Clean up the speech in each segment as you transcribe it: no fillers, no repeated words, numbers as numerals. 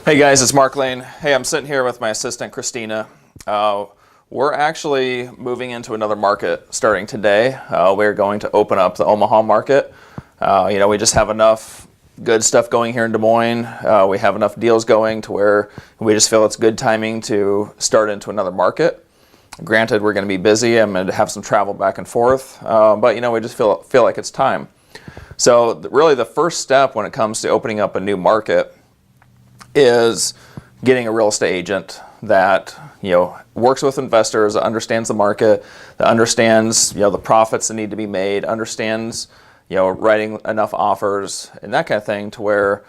Hey guys, it's Mark Lane. Hey, I'm sitting here with my assistant Christina. We're actually moving into another market starting today. We're going to open up the Omaha market. We just have enough good stuff going here in Des Moines. We have enough deals going to where we just feel it's good timing to start into another market. Granted, we're going to be busy. I'm going to have some travel back and forth, but we just feel like it's time. So really the first step when it comes to opening up a new market is getting a real estate agent that works with investors, that understands the market, that understands the profits that need to be made, understands writing enough offers and that kind of thing to where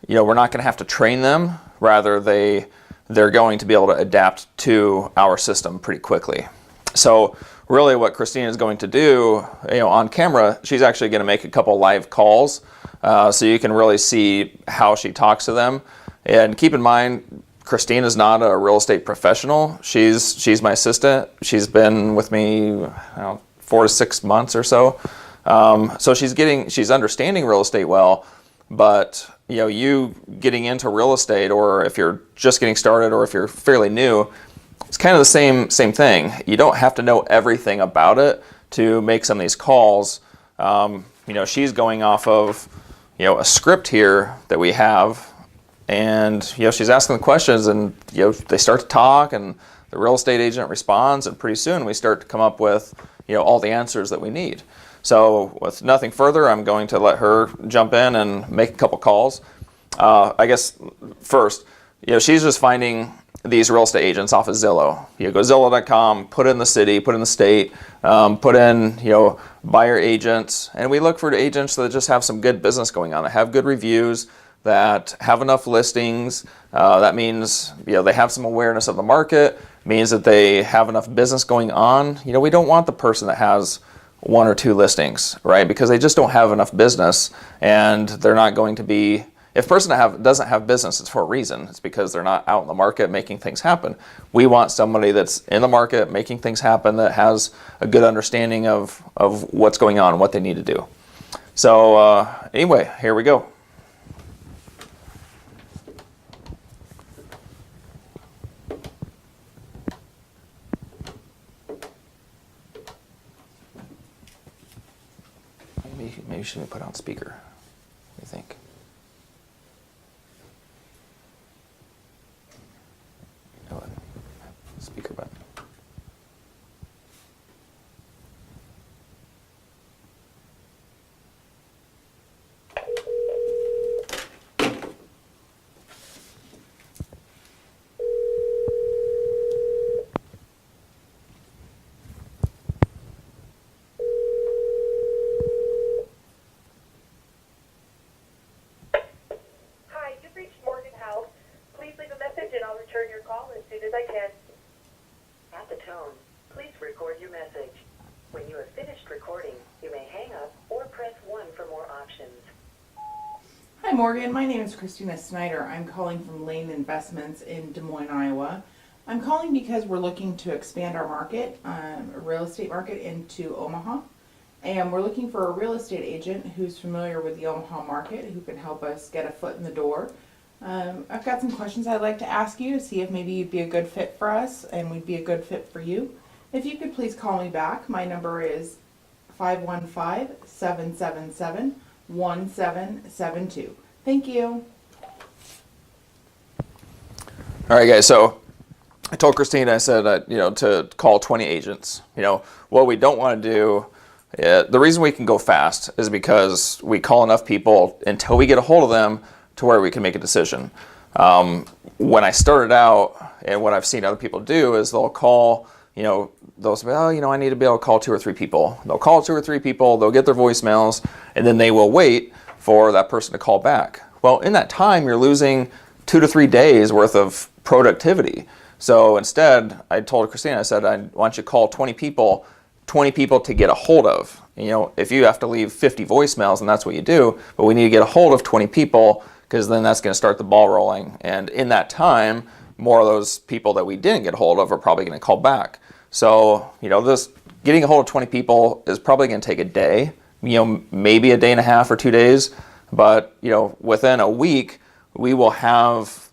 we're not going to have to train them. Rather, they're going to be able to adapt to our system pretty quickly. So really what Christina is going to do, on camera, she's actually going to make a couple live calls so you can really see how she talks to them. And keep in mind, Christina's not a real estate professional. She's my assistant. She's been with me 4 to 6 months or so. So she's understanding real estate well, but you getting into real estate, or if you're just getting started, or if you're fairly new, it's kind of the same thing. You don't have to know everything about it to make some of these calls. She's going off of a script here that we have. And she's asking the questions, and they start to talk, and the real estate agent responds, and pretty soon we start to come up with all the answers that we need. So with nothing further, I'm going to let her jump in and make a couple calls. I guess first, she's just finding these real estate agents off of Zillow. You go Zillow.com, put in the city, put in the state, put in buyer agents, and we look for agents that just have some good business going on, that have good reviews, that have enough listings. That means they have some awareness of the market, means that they have enough business going on. We don't want the person that has 1 or 2 listings, right? Because they just don't have enough business, and they're not going to be. If a person doesn't have business, it's for a reason. It's because they're not out in the market making things happen. We want somebody that's in the market making things happen, that has a good understanding of what's going on, what they need to do. So anyway, here we go. Maybe should we put on speaker? What do you think? Speaker button. Hi Morgan, my name is Christina Snyder. I'm calling from Lane Investments in Des Moines, Iowa. I'm calling because we're looking to expand our market, a real estate market, into Omaha. And we're looking for a real estate agent who's familiar with the Omaha market, who can help us get a foot in the door. I've got some questions I'd like to ask you to see if maybe you'd be a good fit for us and we'd be a good fit for you. If you could please call me back. My number is 515-777-1772. Thank you. All right, guys. So I told Christina, I said, to call 20 agents. What we don't want to do, the reason we can go fast is because we call enough people until we get a hold of them to where we can make a decision. When I started out, and what I've seen other people do is they'll call, they'll say, I need to be able to call 2 or 3 people. They'll call 2 or 3 people, they'll get their voicemails, and then they will wait for that person to call back. Well, in that time, you're losing 2 to 3 days worth of productivity. So instead, I told Christina, I said, I want you to call 20 people to get a hold of. If you have to leave 50 voicemails, then that's what you do, but we need to get a hold of 20 people, because then that's going to start the ball rolling. And in that time, more of those people that we didn't get a hold of are probably going to call back. So, this getting a hold of 20 people is probably going to take a day, maybe a day and a half or 2 days. But, within a week, we will have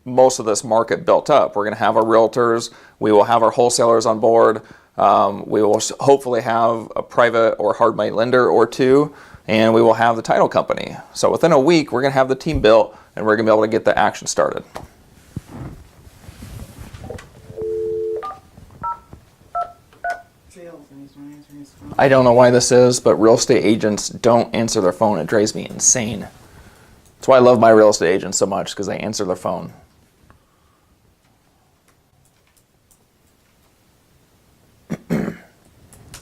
most of this market built up. We're going to have our realtors, we will have our wholesalers on board, we will hopefully have a private or hard money lender or two, and we will have the title company. So within a week, we're going to have the team built, and we're going to be able to get the action started. I don't know why this is, but real estate agents don't answer their phone. It drives me insane. That's why I love my real estate agents so much, because they answer their phone.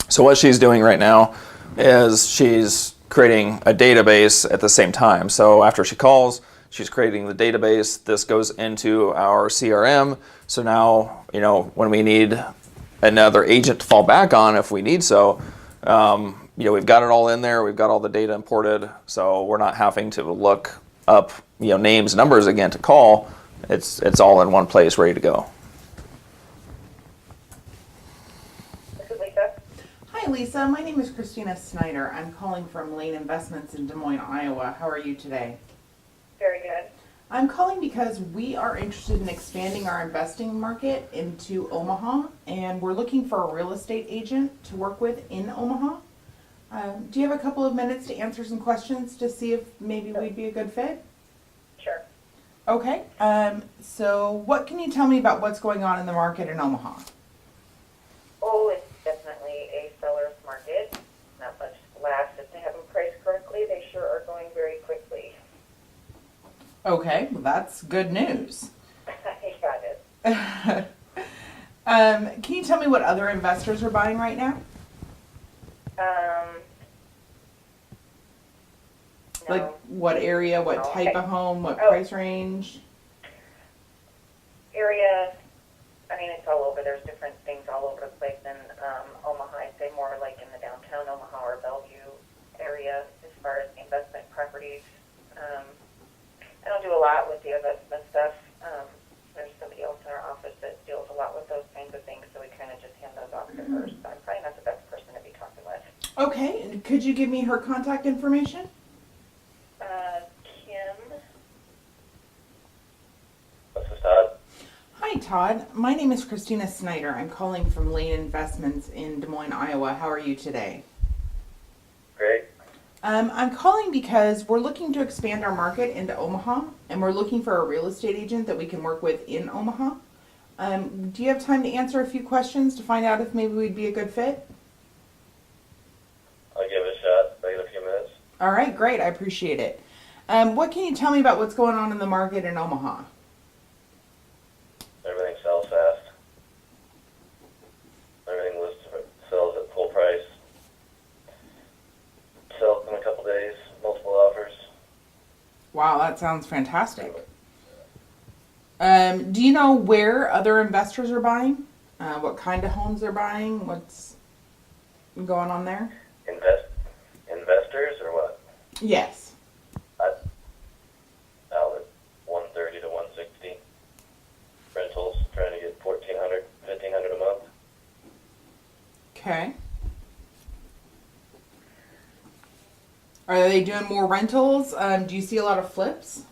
So what she's doing right now is she's creating a database at the same time. So after she calls, she's creating the database. This goes into our CRM. So now, when we need another agent to fall back on, if we need so, we've got it all in there. We've got all the data imported. So we're not having to look up, names, numbers again to call. It's all in one place, ready to go. Hi, Lisa. My name is Christina Snyder. I'm calling from Lane Investments in Des Moines, Iowa. How are you today? Very good. I'm calling because we are interested in expanding our investing market into Omaha, and we're looking for a real estate agent to work with in Omaha. Do you have a couple of minutes to answer some questions to see if maybe we'd be a good fit? Sure. Okay. So what can you tell me about what's going on in the market in Omaha? Oh, it's definitely a seller's market. Not much lasts if they have them priced correctly. They sure are going very quickly. Okay, well, that's good news. I got it. Can you tell me what other investors are buying right now? No. Like what area, what No. type of home, what Oh. price range? Area, it's all over. There's different things all over the place in Omaha. I'd say more like in the downtown Omaha or Bellevue area as far as the investment properties. I don't do a lot with the investment stuff. There's somebody else in our office that deals a lot with those kinds of things, so we kind of just hand those off to her. So I'm probably not the best person to be talking with. Okay, and could you give me her contact information? Kim. This is Todd. Hi, Todd. My name is Christina Snyder. I'm calling from Lane Investments in Des Moines, Iowa. How are you today? Great. I'm calling because we're looking to expand our market into Omaha, and we're looking for a real estate agent that we can work with in Omaha. Do you have time to answer a few questions to find out if maybe we'd be a good fit? I'll give it a shot. I got a few minutes. All right, great. I appreciate it. What can you tell me about what's going on in the market in Omaha? Everything sells fast. Everything sells at full price. Sells in a couple days. Multiple offers. Wow, that sounds fantastic. Do you know where other investors are buying? What kind of homes they're buying? What's going on there? Investors or what? Yes. Out at 130 to 160. Rentals trying to get 1,400, 1,500 a month. Okay. Are they doing more rentals? Do you see a lot of flips?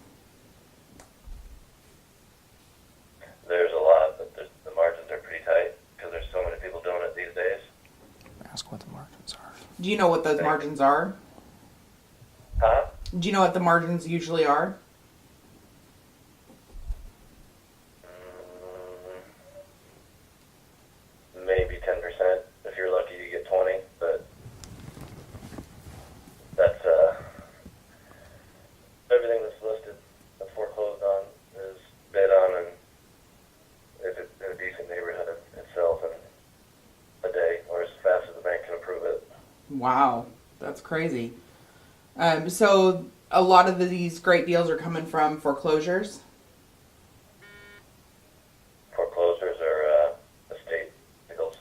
There's a lot, but the margins are pretty tight because there's so many people doing it these days. Ask what the margins are. Do you know what those margins are? Huh? Do you know what the margins usually are? Maybe 10%. If you're lucky, you get 20, but that's everything that's listed, that's foreclosed on, is bid on, and if it's in a decent neighborhood, it sells in a day or as fast as the bank can approve it. Wow, that's crazy. So a lot of these great deals are coming from foreclosures? Foreclosures are estate deals.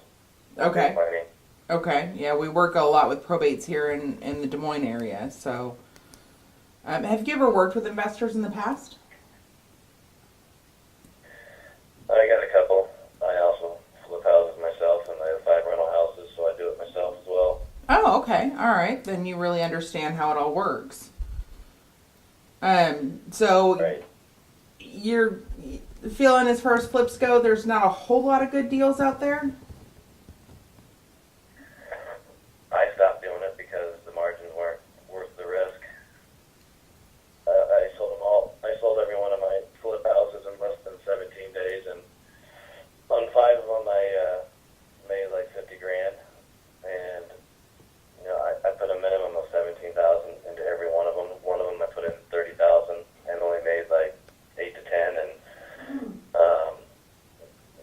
Okay. Mining. Okay, yeah, we work a lot with probates here in the Des Moines area. So, have you ever worked with investors in the past? I got a couple. I also flip houses myself, and I have 5 rental houses, so I do it myself as well. Oh, okay, all right. Then you really understand how it all works. So Right. you're feeling as far as flips go, there's not a whole lot of good deals out there? I stopped doing it because the margins weren't worth the risk. I sold them all. I sold every one of my flip houses in less than 17 days, and on 5 of them I made like 50 grand. And you know, I put a minimum of 17,000 into every one of them. One of them I put in 30,000 and only made like 8 to 10, and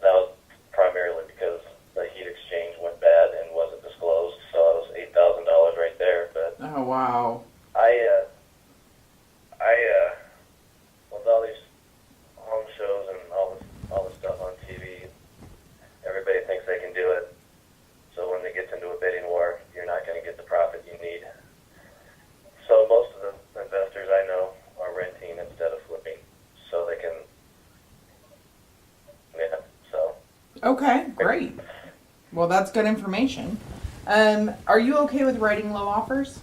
that was primarily because the heat exchange went bad and wasn't disclosed. So it was $8,000 right there. But Oh, wow. with all these home shows and all this stuff on TV, everybody thinks they can do it. So when it gets into a bidding war, you're not going to get the profit you need. So most of the investors I know are renting instead of flipping, so they can. Yeah. So. Okay, great. Well, that's good information. Are you okay with writing low offers?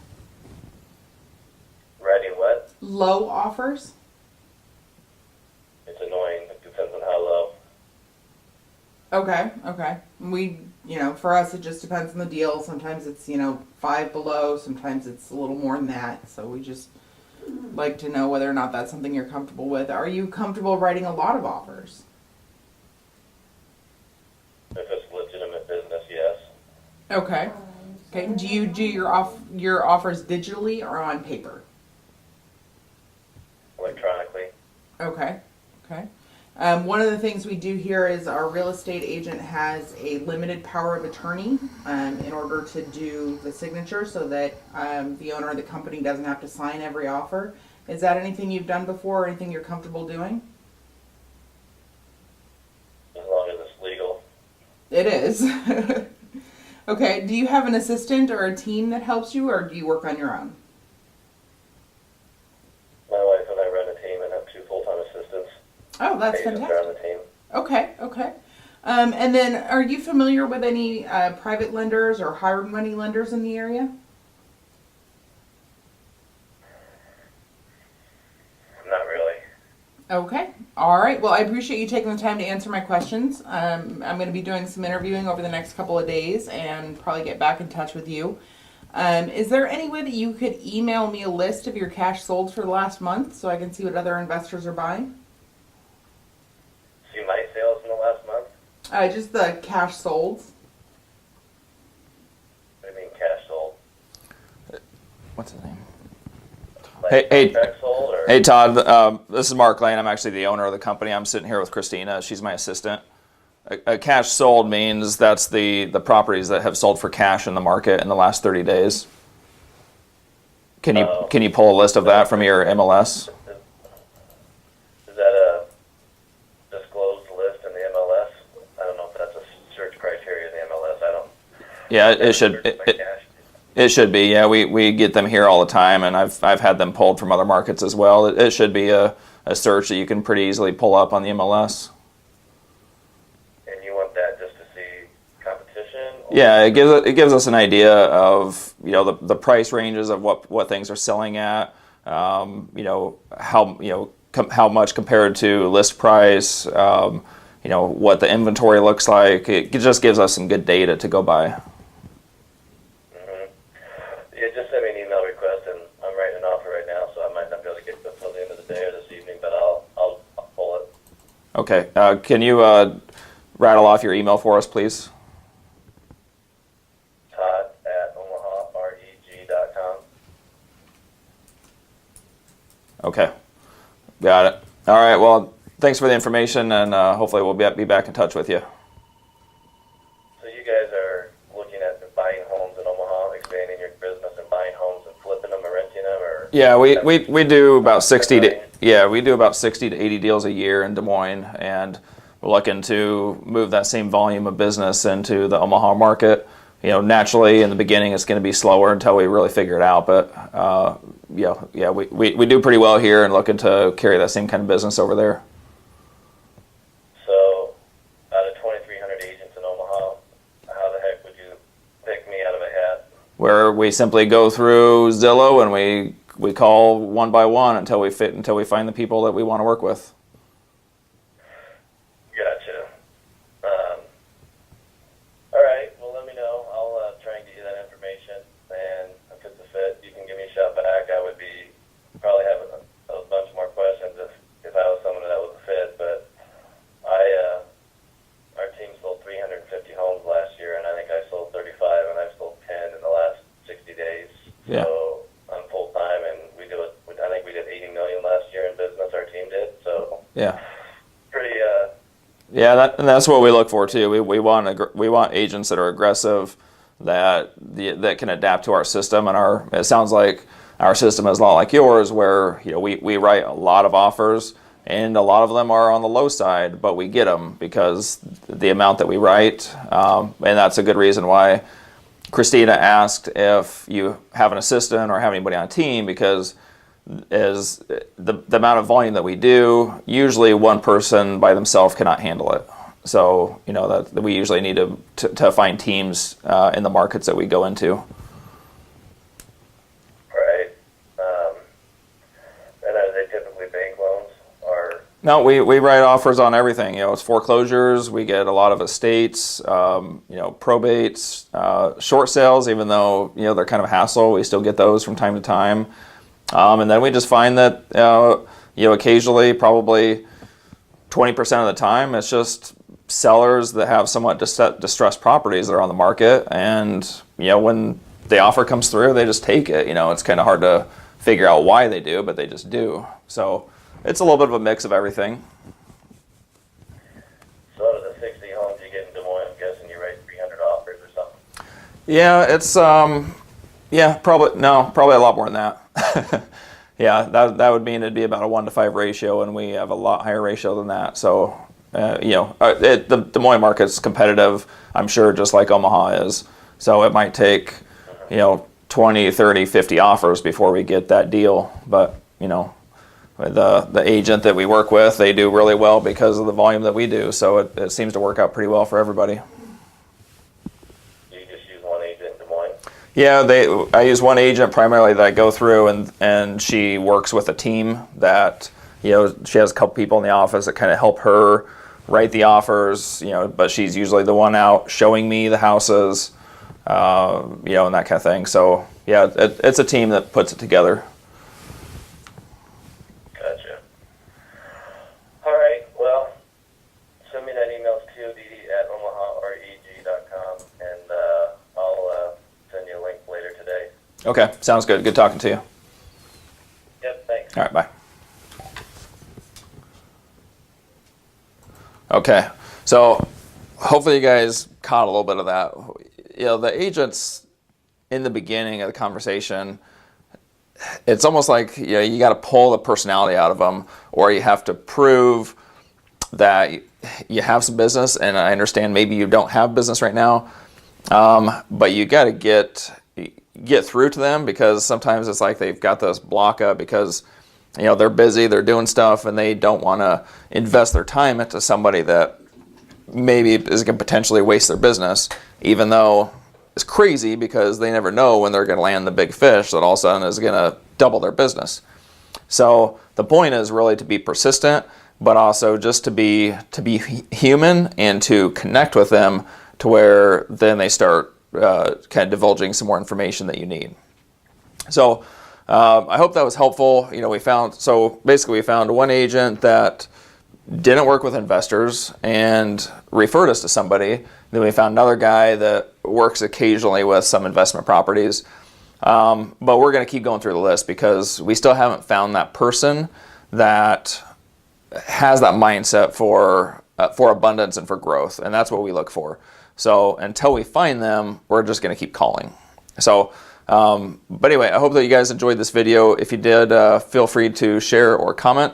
Writing what? Low offers? It's annoying. It depends on how low. Okay, okay. For us, it just depends on the deal. Sometimes it's, 5 below. Sometimes it's a little more than that. So we just like to know whether or not that's something you're comfortable with. Are you comfortable writing a lot of offers? If it's legitimate business, yes. Okay. Okay. Do you do your offers digitally or on paper? Electronically. Okay. Okay. One of the things we do here is our real estate agent has a limited power of attorney in order to do the signature so that the owner of the company doesn't have to sign every offer. Is that anything you've done before or anything you're comfortable doing? As long as it's legal. It is. Okay. Do you have an assistant or a team that helps you, or do you work on your own? My wife and I run a team and have 2 full-time assistants. Oh, that's Agents fantastic. are on the team. Okay, okay. And then are you familiar with any private lenders or hard money lenders in the area? Not really. Okay. All right. Well, I appreciate you taking the time to answer my questions. I'm going to be doing some interviewing over the next couple of days and probably get back in touch with you. Is there any way that you could email me a list of your cash sold for the last month so I can see what other investors are buying? See my sales in the last month? Just the cash sold. What do you mean cash sold? What's his name? Like Hey, contract sold or? Hey Todd, this is Mark Lane. I'm actually the owner of the company. I'm sitting here with Christina. She's my assistant. A cash sold means that's the properties that have sold for cash in the market in the last 30 days. Can you pull a list of that from your MLS? Is that a disclosed list in the MLS? I don't know if that's a search criteria in the MLS. I don't. Yeah, it should. Search by cash. It should be. Yeah, we get them here all the time, and I've had them pulled from other markets as well. It should be a search that you can pretty easily pull up on the MLS. And you want that just to see competition? Or? Yeah, it gives us an idea of the price ranges of what things are selling at. How much compared to list price. What the inventory looks like. It just gives us some good data to go by. Yeah, just send me an email request, and I'm writing an offer right now, so I might not be able to get it until the end of the day or this evening, but I'll pull it. Okay. Can you rattle off your email for us, please? Todd@omahareg.com. Okay. Got it. All right. Well, thanks for the information, and hopefully we'll be back in touch with you. So you guys are looking at buying homes in Omaha, expanding your business and buying homes and flipping them or renting them, or? Yeah, we do about 60 to 80 deals a year in Des Moines, and we're looking to move that same volume of business into the Omaha market. Naturally in the beginning it's going to be slower until we really figure it out, but we do pretty well here and looking to carry that same kind of business over there. So out of 2,300 agents in Omaha, how the heck would you pick me out of a hat? Where we simply go through Zillow and we call one by one until we find the people that we want to work with. Yeah, and that's what we look for too. We want agents that are aggressive, that can adapt to our system, and it sounds like our system is a lot like yours, where we write a lot of offers, and a lot of them are on the low side, but we get them because the amount that we write, and that's a good reason why Christina asked if you have an assistant or have anybody on a team, because is the amount of volume that we do, usually one person by themselves cannot handle it. So that we usually need to find teams in the markets that we go into. Right. And are they typically bank loans or? No, we write offers on everything. It's foreclosures. We get a lot of estates, probates, short sales. Even though they're kind of a hassle, we still get those from time to time. And then we just find that occasionally, probably 20% of the time, it's just sellers that have somewhat distressed properties that are on the market, and when the offer comes through, they just take it. It's kind of hard to figure out why they do, but they just do. So it's a little bit of a mix of everything. So out of the 60 homes you get in Des Moines, I'm guessing you write 300 offers or something. Yeah, it's probably a lot more than that. Yeah, that would mean it'd be about a 1-to-5 ratio, and we have a lot higher ratio than that. So, the Des Moines market's competitive, I'm sure, just like Omaha is. So it might take, 20, 30, 50 offers before we get that deal. But, the agent that we work with, they do really well because of the volume that we do. So it seems to work out pretty well for everybody. You just use one agent in Des Moines? Yeah, I use one agent primarily that I go through, and she works with a team that, she has a couple people in the office that kind of help her write the offers, but she's usually the one out showing me the houses, and that kind of thing. So, yeah, it's a team that puts it together. Gotcha. All right, well, send me that email to tod@omahareg.com, and I'll send you a link later today. Okay, sounds good. Good talking to you. Yep, thanks. All right, bye. Okay, so hopefully you guys caught a little bit of that. The agents in the beginning of the conversation, it's almost like you got to pull the personality out of them, or you have to prove that you have some business. And I understand maybe you don't have business right now, but you got to get through to them, because sometimes it's like they've got this block up because they're busy, they're doing stuff, and they don't want to invest their time into somebody that maybe is going to potentially waste their business, even though it's crazy because they never know when they're going to land the big fish that all of a sudden is going to double their business. So the point is really to be persistent, but also just to be human and to connect with them to where then they start kind of divulging some more information that you need. So I hope that was helpful. We found one agent that didn't work with investors and referred us to somebody. Then we found another guy that works occasionally with some investment properties. But we're going to keep going through the list because we still haven't found that person that has that mindset for abundance and for growth, and that's what we look for. So until we find them, we're just going to keep calling. So, but anyway, I hope that you guys enjoyed this video. If you did, feel free to share or comment.